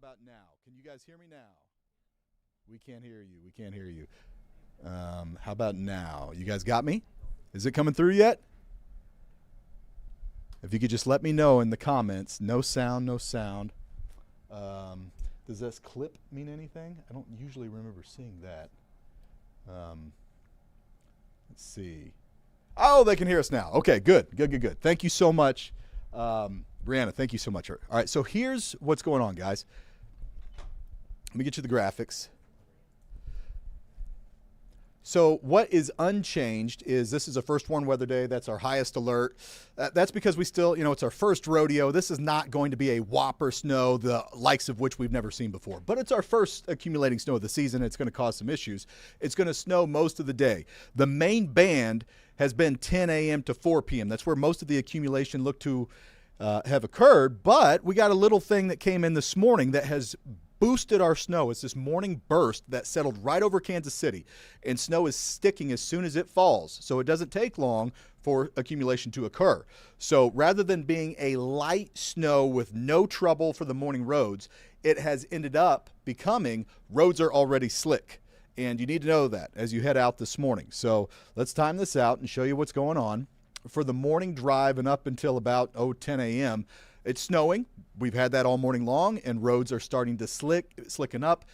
about now? Can you guys hear me now? We can't hear you. We can't hear you. How about now? You guys got me? Is it coming through yet? If you could just let me know in the comments. No sound, no sound. Does this clip mean anything? I don't usually remember seeing that. Let's see. Oh, they can hear us now. Okay, good. Thank you so much. Brianna, thank you so much. All right, so here's what's going on, guys. Let me get you the graphics. So what is unchanged is this is a first warn weather day. That's our highest alert. That's because we still, it's our first rodeo. This is not going to be a whopper snow, the likes of which we've never seen before. But it's our first accumulating snow of the season. It's going to cause some issues. It's going to snow most of the day. The main band has been 10 a.m. to 4 p.m. That's where most of the accumulation looked to have occurred. But we got a little thing that came in this morning that has boosted our snow. It's this morning burst that settled right over Kansas City, and snow is sticking as soon as it falls. So it doesn't take long for accumulation to occur. So rather than being a light snow with no trouble for the morning roads, it has ended up becoming roads are already slick. And you need to know that as you head out this morning. So let's time this out and show you what's going on. For the morning drive and up until about 10 a.m., it's snowing. We've had that all morning long, and roads are starting to slicken up.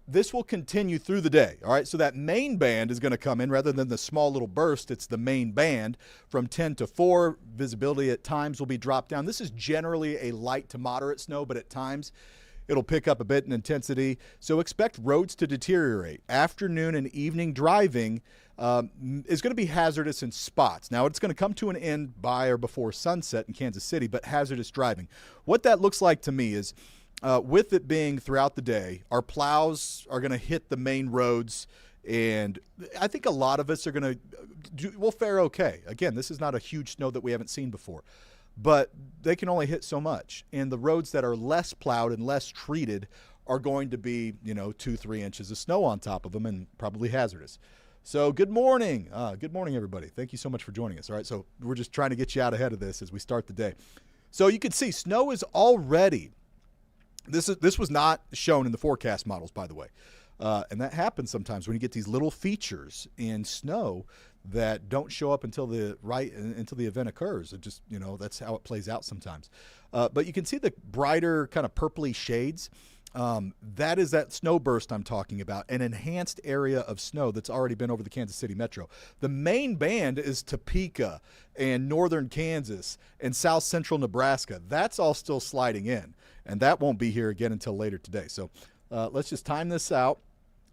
This will continue through the day, all right? So that main band is going to come in rather than the small little burst. It's the main band from 10 to 4. Visibility at times will be dropped down. This is generally a light to moderate snow, but at times it'll pick up a bit in intensity. So expect roads to deteriorate. Afternoon and evening driving is going to be hazardous in spots. Now, it's going to come to an end by or before sunset in Kansas City, but hazardous driving. What that looks like to me is with it being throughout the day, our plows are going to hit the main roads, and I think a lot of us are going to we'll fare okay. Again, this is not a huge snow that we haven't seen before, but they can only hit so much. And the roads that are less plowed and less treated are going to be, 2-3 inches of snow on top of them and probably hazardous. So good morning. Good morning, everybody. Thank you so much for joining us. All right, so we're just trying to get you out ahead of this as we start the day. So you can see snow is already, this was not shown in the forecast models, by the way. And that happens sometimes when you get these little features in snow that don't show up until the event occurs. It just, that's how it plays out sometimes. But you can see the brighter kind of purpley shades. That is that snow burst I'm talking about, an enhanced area of snow that's already been over the Kansas City metro. The main band is Topeka and northern Kansas and south central Nebraska. That's all still sliding in, and that won't be here again until later today. So let's just time this out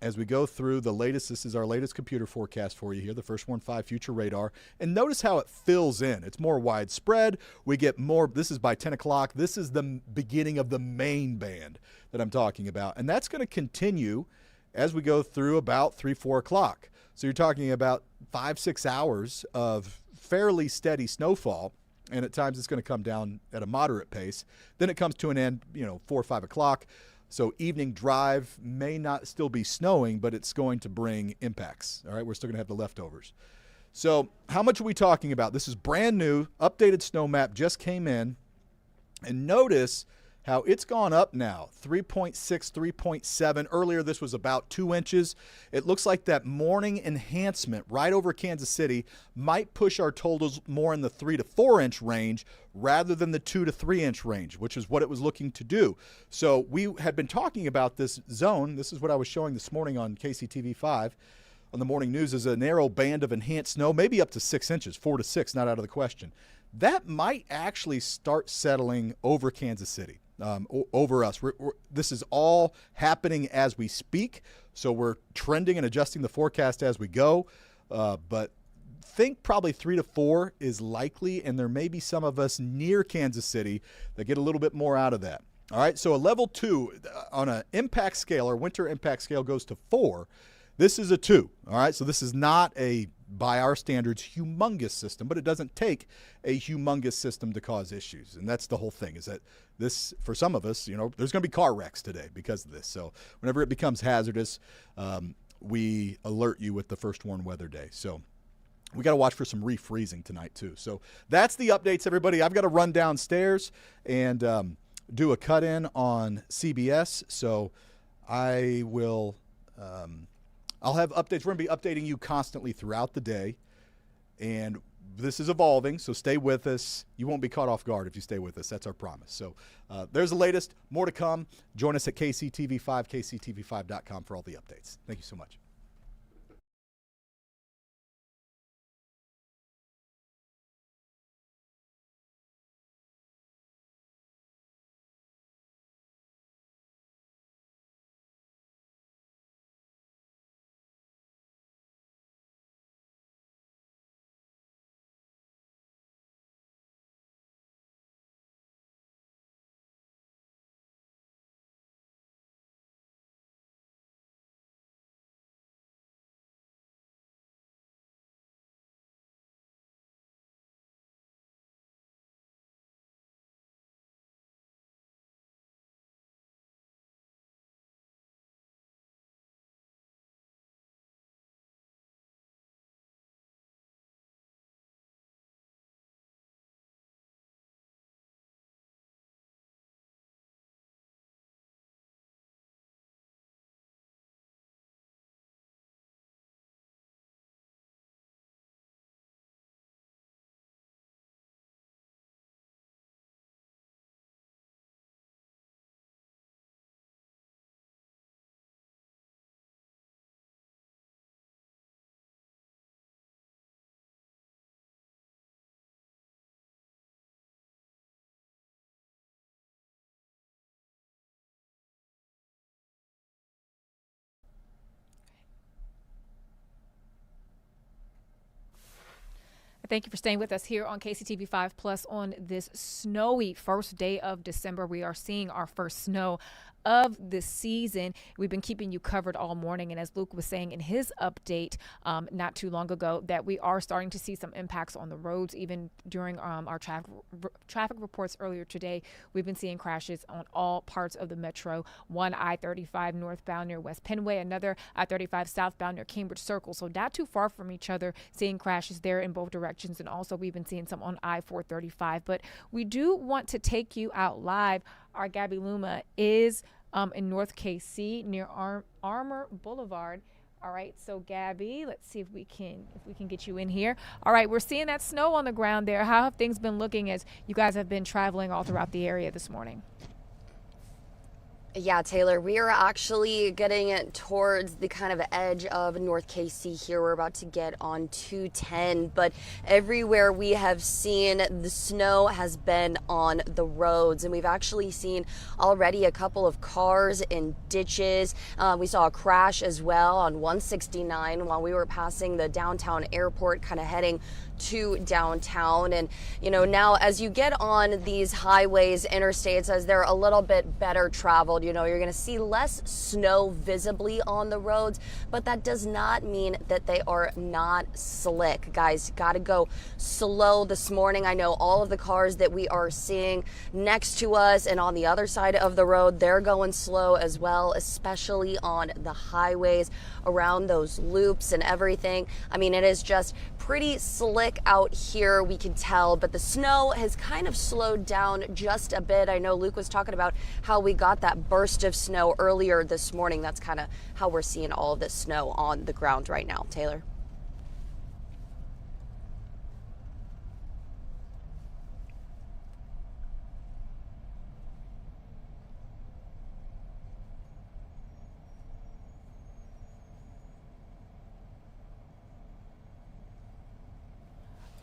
as we go through the latest. This is our latest computer forecast for you here, the First Warn 5 Future Radar. And notice how it fills in. It's more widespread. We get more. This is by 10 o'clock. This is the beginning of the main band that I'm talking about. And that's going to continue as we go through about 3-4 o'clock. So you're talking about 5-6 hours of fairly steady snowfall. And at times it's going to come down at a moderate pace. Then it comes to an end, 4 or 5 o'clock. So evening drive may not still be snowing, but it's going to bring impacts. All right, we're still going to have the leftovers. So how much are we talking about? This is brand new, updated snow map just came in. And notice how it's gone up now, 3.6, 3.7. Earlier, this was about 2 inches. It looks like that morning enhancement right over Kansas City might push our totals more in the 3 to 4 inch range rather than the 2 to 3 inch range, which is what it was looking to do. So we had been talking about this zone. This is what I was showing this morning on KCTV5 on the morning news, is a narrow band of enhanced snow, maybe up to 6 inches, 4 to 6, not out of the question. That might actually start settling over Kansas City. Over us. This is all happening as we speak, so we're trending and adjusting the forecast as we go, but think probably 3 to 4 is likely, and there may be some of us near Kansas City that get a little bit more out of that. All right, so a level 2 on an impact scale, or winter impact scale, goes to 4. This is a 2, all right? So this is not a, by our standards, humongous system, but it doesn't take a humongous system to cause issues. And that's the whole thing, is that this, for some of us, there's going to be car wrecks today because of this. So whenever it becomes hazardous, we alert you with the First Warn Weather Day. So we got to watch for some refreezing tonight too. So that's the updates, everybody. I've got to run downstairs and do a cut-in on CBS, so I will. I'll have updates. We're going to be updating you constantly throughout the day, and this is evolving, so stay with us. You won't be caught off guard if you stay with us. That's our promise. So there's the latest. More to come. Join us at KCTV5, kctv5.com for all the updates. Thank you so much. Thank you for staying with us here on KCTV5 Plus on this snowy first day of December. We are seeing our first snow of the season. We've been keeping you covered all morning. And as Luke was saying in his update not too long ago, that we are starting to see some impacts on the roads. Even during our traffic reports earlier today, we've been seeing crashes on all parts of the metro. One I-35 northbound near West Penway, another I-35 southbound near Cambridge Circle. So not too far from each other, seeing crashes there in both directions. And also we've been seeing some on I-435. But we do want to take you out live. Our Gabby Luma is in North KC near Armour Boulevard. All right, so Gabby, let's see if we can get you in here. All right, we're seeing that snow on the ground there. How have things been looking as you guys have been traveling all throughout the area this morning? Yeah, Taylor, we are actually getting towards the kind of edge of North KC here. We're about to get on 210, but everywhere we have seen the snow has been on the roads, and we've actually seen already a couple of cars in ditches. We saw a crash as well on 169 while we were passing the downtown airport, kind of heading to downtown. And now as you get on these highways, interstates, as they're a little bit better traveled, you're going to see less snow visibly on the roads, but that does not mean that they are not slick. Guys, got to go slow this morning. I know all of the cars that we are seeing next to us and on the other side of the road, they're going slow as well, especially on the highways around those loops and everything. I mean, it is just pretty slick out here, we can tell, but the snow has kind of slowed down just a bit. I know Luke was talking about how we got that burst of snow earlier this morning. That's kind of how we're seeing all of this snow on the ground right now. Taylor?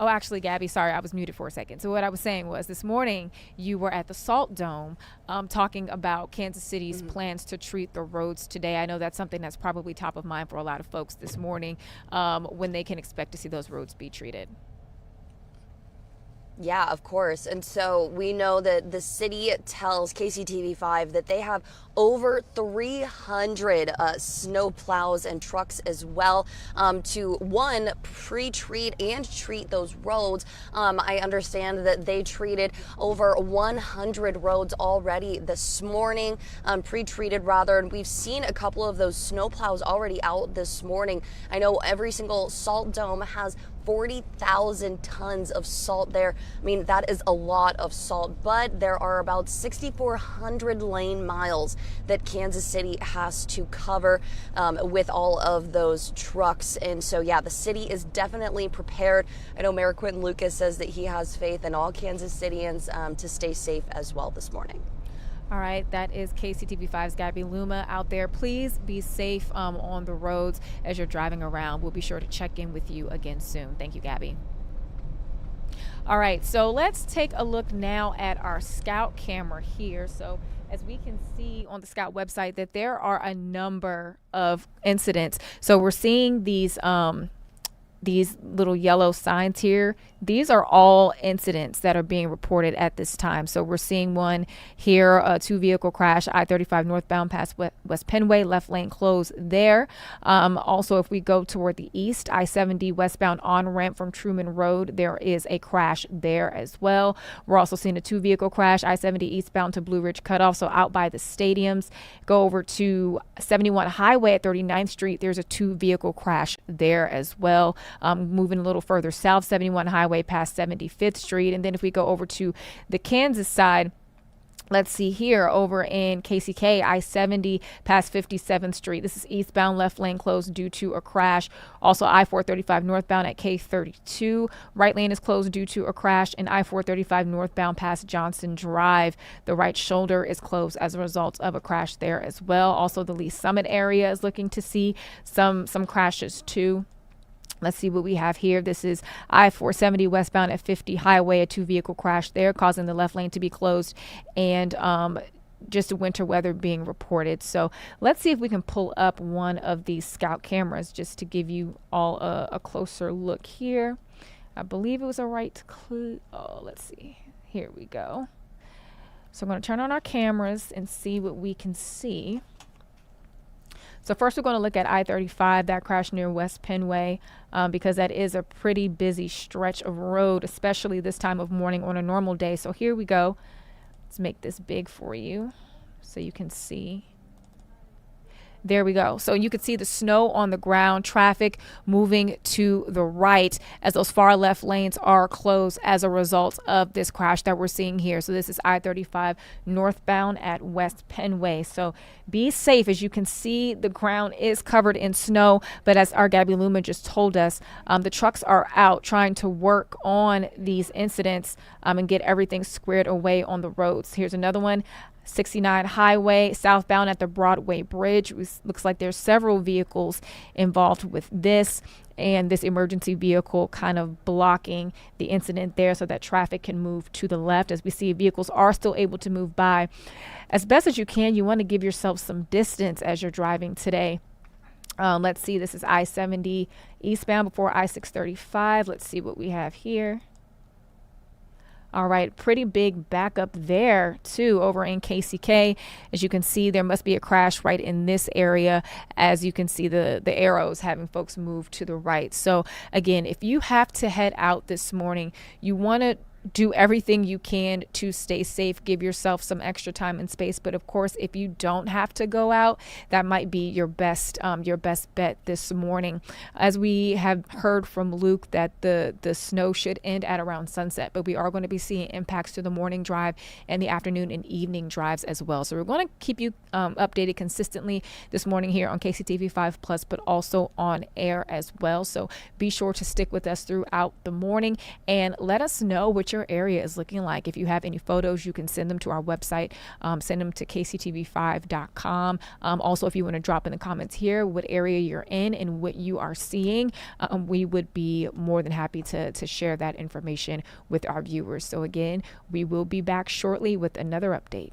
Oh, actually, Gabby, sorry, I was muted for a second. So what I was saying was this morning you were at the Salt Dome talking about Kansas City's plans to treat the roads today. I know that's something that's probably top of mind for a lot of folks this morning, when they can expect to see those roads be treated. Yeah, of course. And so we know that the city tells KCTV5 that they have over 300 snow plows and trucks as well to, pre-treat and treat those roads. I understand that they treated over 100 roads already this morning, pre-treated rather, and we've seen a couple of those snow plows already out this morning. I know every single Salt Dome has 40,000 tons of salt there. I mean, that is a lot of salt, but there are about 6,400 lane miles that Kansas City has to cover with all of those trucks. And so, yeah, the city is definitely prepared. I know Mayor Quentin Lucas says that he has faith in all Kansas Cityans to stay safe as well this morning. All right, that is KCTV5's Gabby Luma out there. Please be safe on the roads as you're driving around. We'll be sure to check in with you again soon. Thank you, Gabby. All right, so let's take a look now at our Scout camera here. So as we can see on the Scout website that there are a number of incidents. So we're seeing these little yellow signs here. These are all incidents that are being reported at this time. So we're seeing one here, a 2-vehicle crash, I-35 northbound past West Penway, left lane closed there. Also, if we go toward the east, I-70 westbound on-ramp from Truman Road, there is a crash there as well. We're also seeing a 2-vehicle crash, I-70 eastbound to Blue Ridge Cutoff, so out by the stadiums. Go over to 71 Highway at 39th Street, there's a 2-vehicle crash there as well. Moving a little further south, 71 Highway past 75th Street. And then if we go over to the Kansas side, let's see here over in KCK, I-70 past 57th Street. This is eastbound, left lane closed due to a crash. Also I-435 northbound at K32. Right lane is closed due to a crash. And I-435 northbound past Johnson Drive. The right shoulder is closed as a result of a crash there as well. Also the Lee Summit area is looking to see some crashes too. Let's see what we have here. This is I-470 westbound at 50 Highway, a 2-vehicle crash there, causing the left lane to be closed, and just winter weather being reported. So let's see if we can pull up one of these Scout cameras just to give you all a closer look here. I believe it was a right let's see. Here we go. So I'm going to turn on our cameras and see what we can see. So first we're going to look at I-35, that crash near West Penway, because that is a pretty busy stretch of road, especially this time of morning on a normal day. So here we go. Let's make this big for you so you can see. There we go. So you can see the snow on the ground, traffic moving to the right as those far left lanes are closed as a result of this crash that we're seeing here. So this is I-35 northbound at West Penway. So be safe. As you can see, the ground is covered in snow, but as our Gabby Luma just told us, the trucks are out trying to work on these incidents and get everything squared away on the roads. Here's another one. 69 Highway southbound at the Broadway Bridge. It looks like there's several vehicles involved with this, and this emergency vehicle kind of blocking the incident there so that traffic can move to the left. As we see, vehicles are still able to move by. As best as you can, you want to give yourself some distance as you're driving today. Let's see, this is I-70 eastbound before I-635. Let's see what we have here. All right, pretty big backup there too over in KCK. As you can see, there must be a crash right in this area. As you can see, the arrows having folks move to the right. So again, if you have to head out this morning, you want to do everything you can to stay safe, give yourself some extra time and space. But of course, if you don't have to go out, that might be your best bet this morning. As we have heard from Luke that the snow should end at around sunset, but we are going to be seeing impacts to the morning drive and the afternoon and evening drives as well. So we're going to keep you updated consistently this morning here on KCTV 5 Plus, but also on air as well. So be sure to stick with us throughout the morning and let us know what your area is looking like. If you have any photos, you can send them to our website. Send them to kctv5.com. Also, if you want to drop in the comments here what area you're in and what you are seeing, we would be more than happy to share that information with our viewers. So again, we will be back shortly with another update.